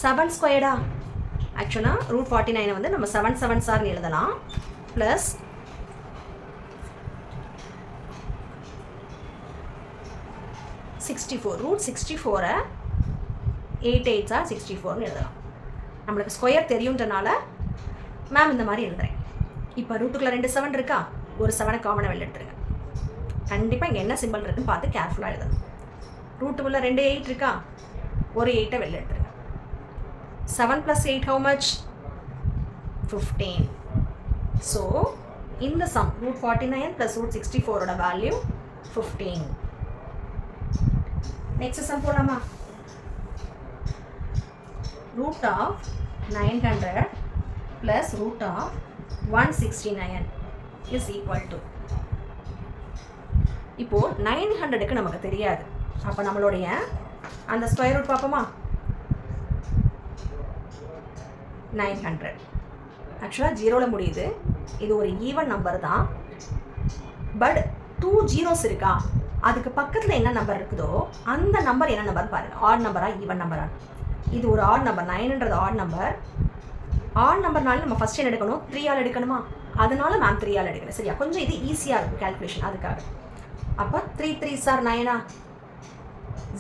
7 ஸ்கொயர்டா? ஆக்சுவலாக √49 வந்து நம்ம 7 7 சார்னு எழுதலாம். ப்ளஸ் √64 8 8 ஆர் 64ன்னு எழுதலாம். நம்மளுக்கு ஸ்கொயர் தெரியுன்றனால மேம் இந்த மாதிரி எழுதுறேன். இப்போ ரூட்டுக்குள்ள 2 7 இருக்கா, ஒரு 7 காமனாக வெளில எடுத்துருங்க. கண்டிப்பாக இங்கே என்ன சிம்பிள் இருக்குன்னு பார்த்து கேர்ஃபுல்லாக எழுதணும். ரூட்டுக்குள்ள 2 8 இருக்கா, ஒரு 8 வெளில எடுத்துருங்க. 7 + 8 how much? 15. ஸோ இந்த சம் √49 + √64ஓட வேல்யூ 15. நெக்ஸ்ட் சம் போலாமா? √900 + √169 is equal to. இப்போ 900க்கு நமக்கு தெரியாது. அப்போ நம்மளுடைய அந்த ஸ்கொயர் ரூட் பார்ப்போமா? 900 ஆக்சுவலாக 0ல் முடியுது. இது ஒரு ஈவன் நம்பர் தான். பட் 2 zeros இருக்கா, அதுக்கு பக்கத்தில் என்ன நம்பர் இருக்குதோ அந்த நம்பர் என்ன நம்பர் பாருங்க. ஆட் நம்பரா ஈவன் நம்பரா? இது ஒரு ஆட் நம்பர். 9ன்றது ஆட் நம்பர். ஆட் நம்பர்னாலும் நம்ம ஃபர்ஸ்ட் என்ன எடுக்கணும்? 3 ஆல் எடுக்கணுமா? அதனால மேம் 3 ஆல் எடுக்கிறேன். சரியா? கொஞ்சம் இது ஈஸியாக இருக்கும் கேல்குலேஷன், அதுக்காக. அப்போ 3 3s are 9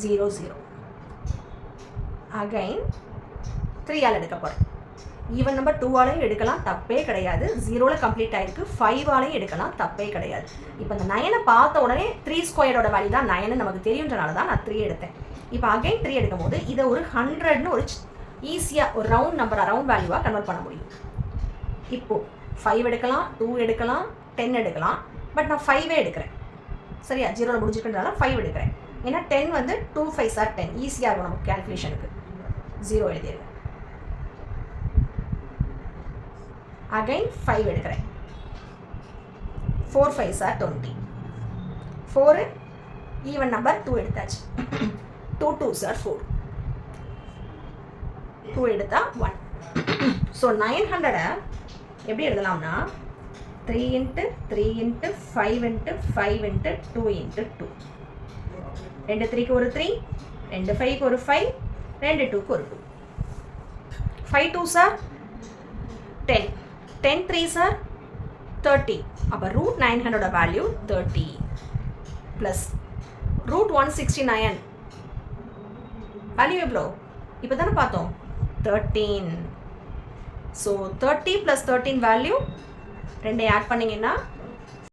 0 0. அகைன் 3 ஆல் எடுக்க போகிறேன். ஈவன் நம்பர் 2 ஆலையும் எடுக்கலாம், தப்பே கிடையாது. 0ல் கம்ப்ளீட் ஆகிருக்கு. 5 ஆலையும் எடுக்கலாம், தப்பே கிடையாது. இப்போ இந்த 9 பார்த்த உடனே 3 ஸ்கொயரோட வேல்யூ தான் 9 நமக்கு தெரியுன்றனால தான் நான் 3 எடுத்தேன். இப்போ அகைன் 3 எடுக்கும் போது இதை ஒரு 100ன்னு ஒரு ஈஸியாக ஒரு ரவுண்ட் நம்பராக, ரவுண்ட் வேல்யூவாக கன்வெர்ட் பண்ண முடியும். இப்போது 5 எடுக்கலாம், 2 எடுக்கலாம், 10 எடுக்கலாம். பட் நான் 5 எடுக்கிறேன். சரியா? 0ல் முடிஞ்சுக்கின்றனால 5 எடுக்கிறேன். ஏன்னா 10 வந்து 2 5s are 10 ஈஸியாக இருக்கும் நமக்கு கேல்குலேஷனுக்கு. 0 எழுதிடுங்க. அகைன் 5 எடுக்கிறேன். 4 5s are 20. 4 ஈவன் நம்பர் 2 எடுத்தாச்சு. 2 2s are 4. 2 எடுத்தா 1. ஸோ 900 எப்படி எழுதலாம்னா 3 × 3 × 5 × 5 × 2 × 2. 2 3க்கு ஒரு 3, 2 5க்கு ஒரு 5, 2 2க்கு ஒரு 2. 5 2s are 10, 10 3s are 30. அப்போ √900 வேல்யூ 30 ப்ளஸ் √169 வேல்யூ எவ்வளோ? இப்போ தானே பார்த்தோம், 13. ஸோ 30 + 13 வேல்யூ 2 ஆட் பண்ணிங்கன்னா